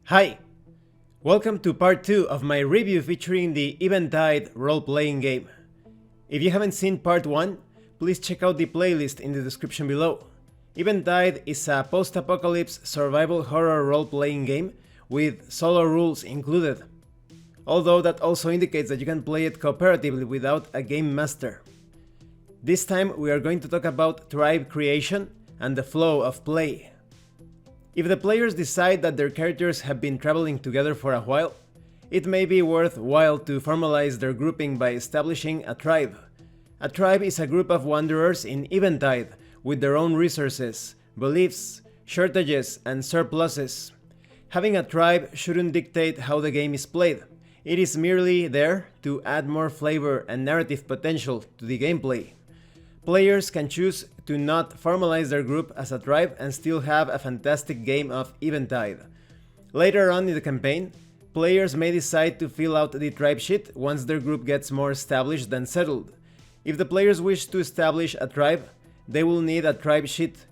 Hi! Welcome to part 2 of my review featuring the Eventide role-playing game. If you haven't seen part 1, please check out the playlist in the description below. Eventide is a post-apocalypse survival horror role-playing game with solo rules included. Although that also indicates that you can play it cooperatively without a game master. This time we are going to talk about tribe creation and the flow of play. If the players decide that their characters have been traveling together for a while, it may be worthwhile to formalize their grouping by establishing a tribe. A tribe is a group of wanderers in Eventide with their own resources, beliefs, shortages, and surpluses. Having a tribe shouldn't dictate how the game is played. It is merely there to add more flavor and narrative potential to the gameplay. Players can choose to not formalize their group as a tribe and still have a fantastic game of Eventide. Later on in the campaign, players may decide to fill out the tribe sheet once their group gets more established and settled. If the players wish to establish a tribe, they will need a tribe sheet.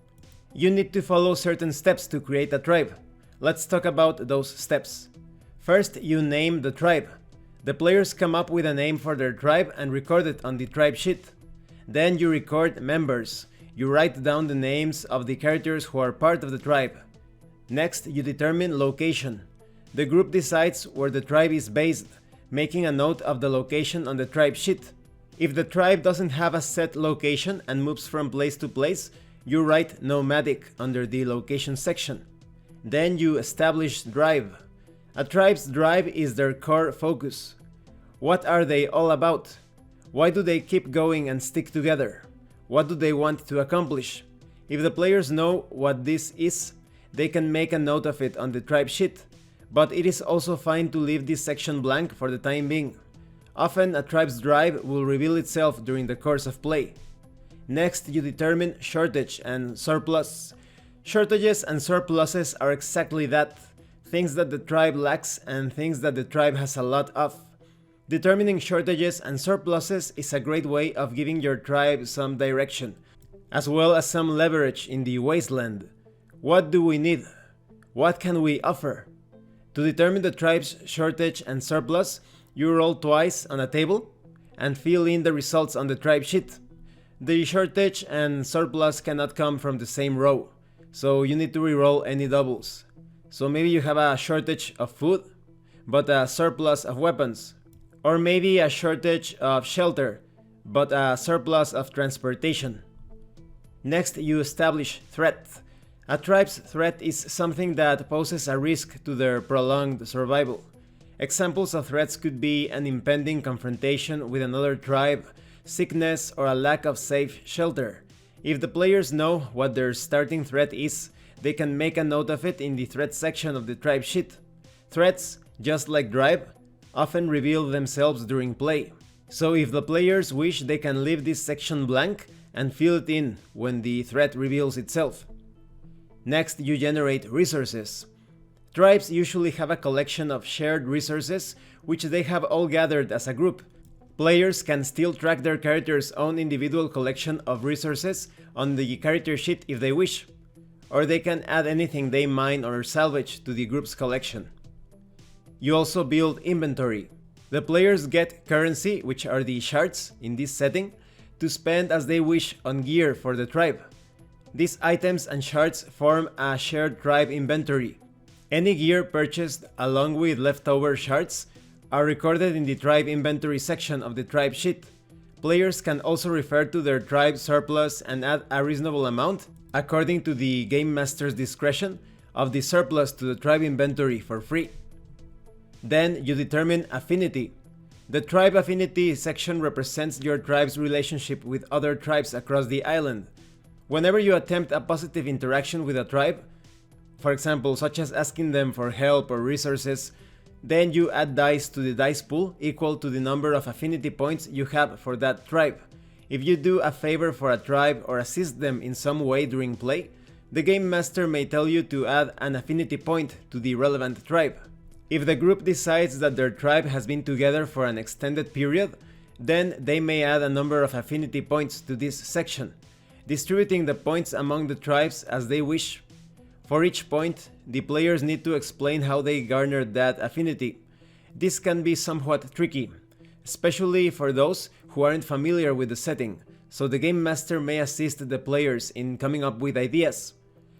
You need to follow certain steps to create a tribe. Let's talk about those steps. First, you name the tribe. The players come up with a name for their tribe and record it on the tribe sheet. Then you record members. You write down the names of the characters who are part of the tribe. Next, you determine location. The group decides where the tribe is based, making a note of the location on the tribe sheet. If the tribe doesn't have a set location and moves from place to place, you write nomadic under the location section. Then you establish drive. A tribe's drive is their core focus. What are they all about? Why do they keep going and stick together? What do they want to accomplish? If the players know what this is, they can make a note of it on the tribe sheet, but it is also fine to leave this section blank for the time being. Often a tribe's drive will reveal itself during the course of play. Next, you determine shortage and surplus. Shortages and surpluses are exactly that, things that the tribe lacks and things that the tribe has a lot of. Determining shortages and surpluses is a great way of giving your tribe some direction, as well as some leverage in the wasteland. What do we need? What can we offer? To determine the tribe's shortage and surplus, you roll twice on a table and fill in the results on the tribe sheet. The shortage and surplus cannot come from the same row, so you need to reroll any doubles. So maybe you have a shortage of food, but a surplus of weapons. Or maybe a shortage of shelter, but a surplus of transportation. Next, you establish threat. A tribe's threat is something that poses a risk to their prolonged survival. Examples of threats could be an impending confrontation with another tribe, sickness, or a lack of safe shelter. If the players know what their starting threat is, they can make a note of it in the threat section of the tribe sheet. Threats, just like drive, often reveal themselves during play. So if the players wish, they can leave this section blank and fill it in when the threat reveals itself. Next, you generate resources. Tribes usually have a collection of shared resources which they have all gathered as a group. Players can still track their character's own individual collection of resources on the character sheet if they wish, or they can add anything they mine or salvage to the group's collection. You also build inventory. The players get currency, which are the shards in this setting, to spend as they wish on gear for the tribe. These items and shards form a shared tribe inventory. Any gear purchased along with leftover shards are recorded in the tribe inventory section of the tribe sheet. Players can also refer to their tribe surplus and add a reasonable amount, according to the game master's discretion, of the surplus to the tribe inventory for free. Then you determine affinity. The tribe affinity section represents your tribe's relationship with other tribes across the island. Whenever you attempt a positive interaction with a tribe, for example, such as asking them for help or resources, then you add dice to the dice pool equal to the number of affinity points you have for that tribe. If you do a favor for a tribe or assist them in some way during play, the game master may tell you to add an affinity point to the relevant tribe. If the group decides that their tribe has been together for an extended period, then they may add a number of affinity points to this section, distributing the points among the tribes as they wish. For each point, the players need to explain how they garnered that affinity. This can be somewhat tricky, especially for those who aren't familiar with the setting, so the game master may assist the players in coming up with ideas.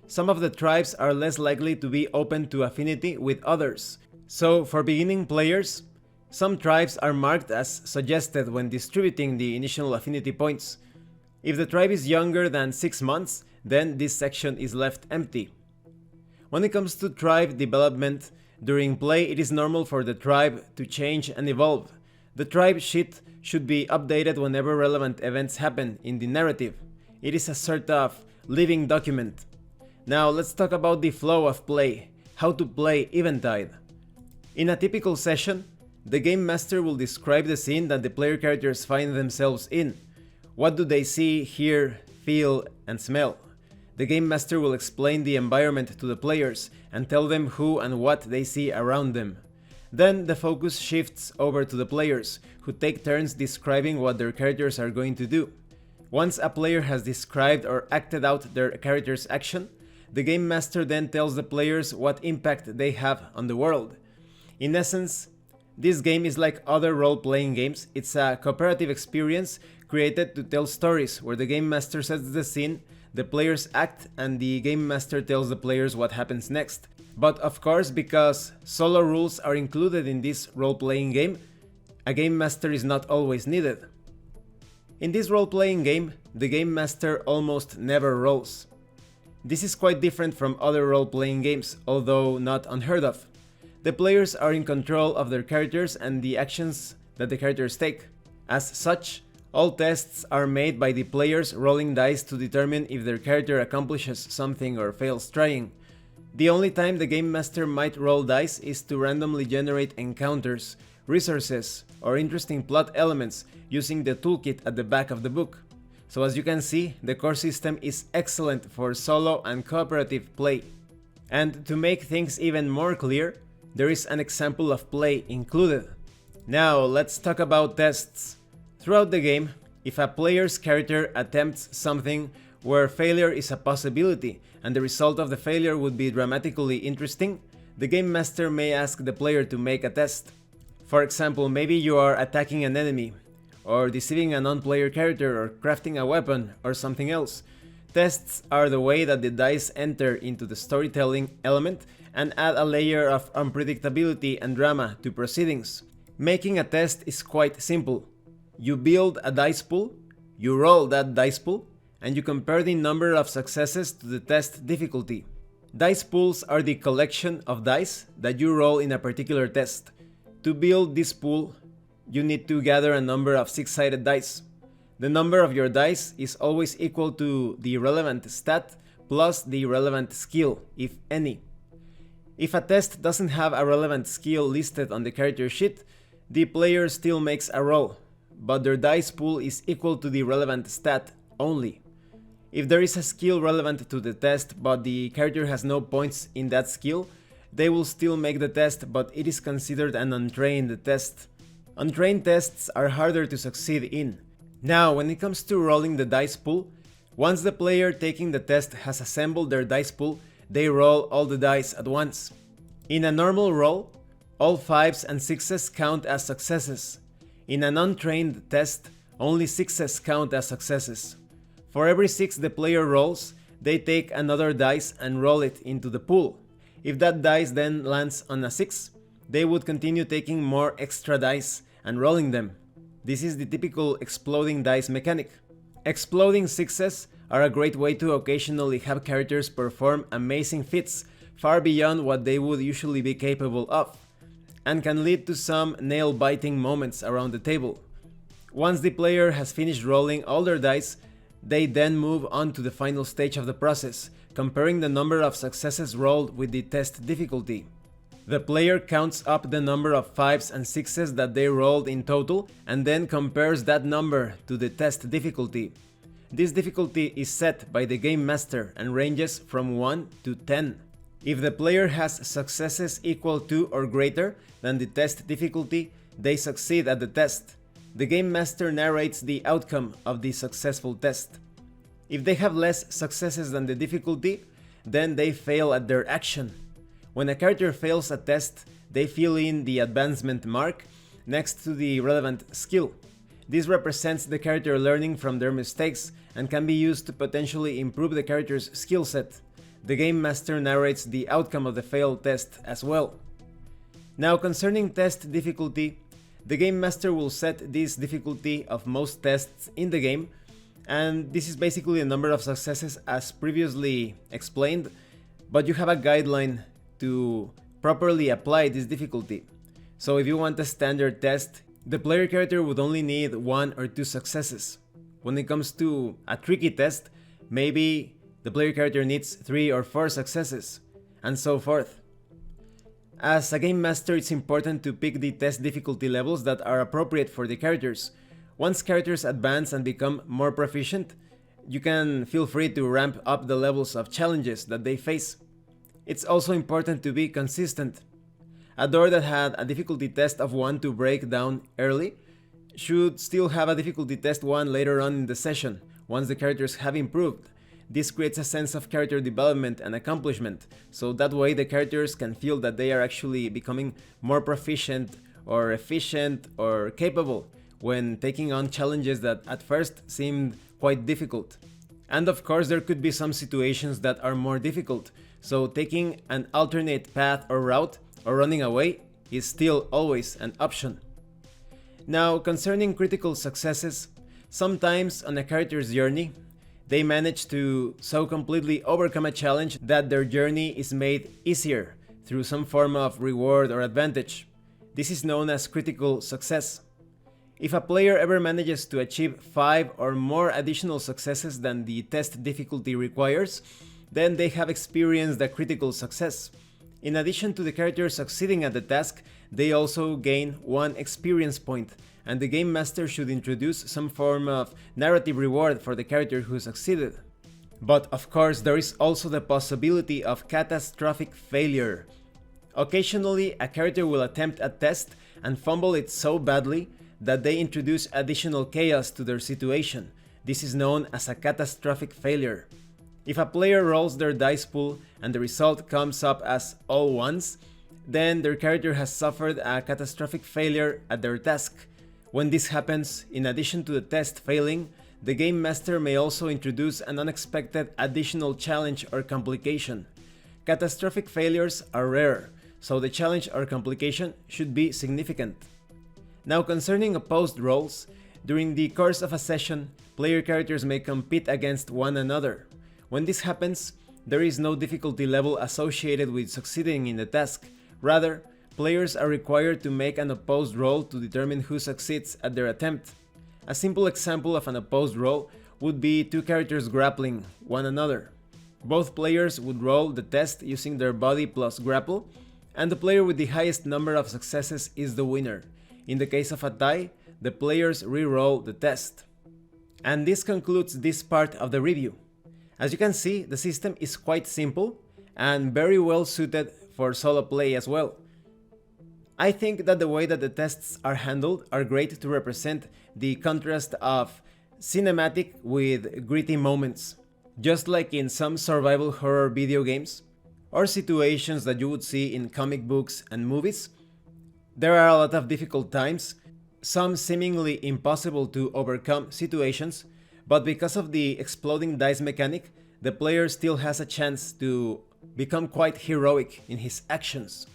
Some of the tribes are less likely to be open to affinity with others, so for beginning players, some tribes are marked as suggested when distributing the initial affinity points. If the tribe is younger than 6 months, then this section is left empty. When it comes to tribe development, during play it is normal for the tribe to change and evolve. The tribe sheet should be updated whenever relevant events happen in the narrative. It is a sort of living document. Now let's talk about the flow of play, how to play Eventide. In a typical session, the game master will describe the scene that the player characters find themselves in. What do they see, hear, feel, and smell? The game master will explain the environment to the players and tell them who and what they see around them. Then the focus shifts over to the players, who take turns describing what their characters are going to do. Once a player has described or acted out their character's action, the game master then tells the players what impact they have on the world. In essence, this game is like other role-playing games. It's a cooperative experience created to tell stories where the game master sets the scene, the players act, and the game master tells the players what happens next. But of course, because solo rules are included in this role-playing game, a game master is not always needed. In this role-playing game, the game master almost never rolls. This is quite different from other role-playing games, although not unheard of. The players are in control of their characters and the actions that the characters take. As such, all tests are made by the players rolling dice to determine if their character accomplishes something or fails trying. The only time the game master might roll dice is to randomly generate encounters, resources, or interesting plot elements using the toolkit at the back of the book. So as you can see, the core system is excellent for solo and cooperative play. And to make things even more clear, there is an example of play included. Now let's talk about tests. Throughout the game, if a player's character attempts something where failure is a possibility and the result of the failure would be dramatically interesting, the game master may ask the player to make a test. For example, maybe you are attacking an enemy, or deceiving a non-player character, or crafting a weapon, or something else. Tests are the way that the dice enter into the storytelling element and add a layer of unpredictability and drama to proceedings. Making a test is quite simple. You build a dice pool, you roll that dice pool, and you compare the number of successes to the test difficulty. Dice pools are the collection of dice that you roll in a particular test. To build this pool, you need to gather a number of 6-sided dice. The number of your dice is always equal to the relevant stat plus the relevant skill, if any. If a test doesn't have a relevant skill listed on the character sheet, the player still makes a roll, but their dice pool is equal to the relevant stat only. If there is a skill relevant to the test but the character has no points in that skill, they will still make the test, but it is considered an untrained test. Untrained tests are harder to succeed in. Now, when it comes to rolling the dice pool, once the player taking the test has assembled their dice pool, they roll all the dice at once. In a normal roll, all 5s and 6s count as successes. In an untrained test, only 6s count as successes. For every 6 the player rolls, they take another dice and roll it into the pool. If that dice then lands on a 6, they would continue taking more extra dice and rolling them. This is the typical exploding dice mechanic. Exploding 6s are a great way to occasionally have characters perform amazing feats far beyond what they would usually be capable of, and can lead to some nail-biting moments around the table. Once the player has finished rolling all their dice, they then move on to the final stage of the process, comparing the number of successes rolled with the test difficulty. The player counts up the number of 5s and 6s that they rolled in total and then compares that number to the test difficulty. This difficulty is set by the game master and ranges from 1 to 10. If the player has successes equal to or greater than the test difficulty, they succeed at the test. The game master narrates the outcome of the successful test. If they have less successes than the difficulty, then they fail at their action. When a character fails a test, they fill in the advancement mark next to the relevant skill. This represents the character learning from their mistakes and can be used to potentially improve the character's skill set. The game master narrates the outcome of the failed test as well. Now, concerning test difficulty, the game master will set this difficulty of most tests in the game, and this is basically the number of successes as previously explained, but you have a guideline to properly apply this difficulty. So if you want a standard test, the player character would only need 1 or 2 successes. When it comes to a tricky test, maybe the player character needs 3 or 4 successes, and so forth. As a game master, it's important to pick the test difficulty levels that are appropriate for the characters. Once characters advance and become more proficient, you can feel free to ramp up the levels of challenges that they face. It's also important to be consistent. A door that had a difficulty test of 1 to break down early should still have a difficulty test 1 later on in the session, once the characters have improved. This creates a sense of character development and accomplishment, so that way the characters can feel that they are actually becoming more proficient or efficient or capable when taking on challenges that at first seemed quite difficult. And of course, there could be some situations that are more difficult, so taking an alternate path or route or running away is still always an option. Now, concerning critical successes, sometimes on a character's journey, they manage to so completely overcome a challenge that their journey is made easier through some form of reward or advantage. This is known as critical success. If a player ever manages to achieve 5 or more additional successes than the test difficulty requires, then they have experienced a critical success. In addition to the character succeeding at the task, they also gain 1 experience point, and the game master should introduce some form of narrative reward for the character who succeeded. But of course, there is also the possibility of catastrophic failure. Occasionally, a character will attempt a test and fumble it so badly that they introduce additional chaos to their situation. This is known as a catastrophic failure. If a player rolls their dice pool and the result comes up as all ones, then their character has suffered a catastrophic failure at their task. When this happens, in addition to the test failing, the game master may also introduce an unexpected additional challenge or complication. Catastrophic failures are rare, so the challenge or complication should be significant. Now, concerning opposed roles, during the course of a session, player characters may compete against one another. When this happens, there is no difficulty level associated with succeeding in the task. Rather, players are required to make an opposed roll to determine who succeeds at their attempt. A simple example of an opposed roll would be 2 characters grappling one another. Both players would roll the test using their body plus grapple, and the player with the highest number of successes is the winner. In the case of a tie, the players re-roll the test. And this concludes this part of the review. As you can see, the system is quite simple and very well suited for solo play as well. I think that the way that the tests are handled are great to represent the contrast of cinematic with gritty moments, just like in some survival horror video games, or situations that you would see in comic books and movies. There are a lot of difficult times, some seemingly impossible to overcome situations, but because of the exploding dice mechanic, the player still has a chance to become quite heroic in his actions.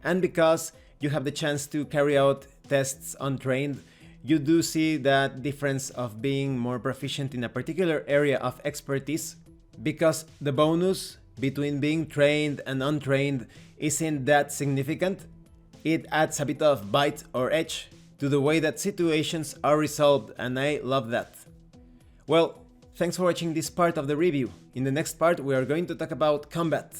And because you have the chance to carry out tests untrained, you do see that difference of being more proficient in a particular area of expertise, because the bonus between being trained and untrained isn't that significant. It adds a bit of bite or edge to the way that situations are resolved, and I love that. Well, thanks for watching this part of the review. In the next part, we are going to talk about combat.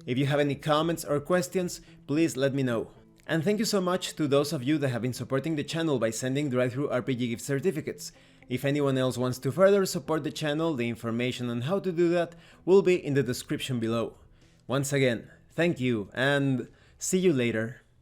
If you have any comments or questions, please let me know. And thank you so much to those of you that have been supporting the channel by sending drive-thru RPG gift certificates. If anyone else wants to further support the channel, the information on how to do that will be in the description below. Once again, thank you and see you later.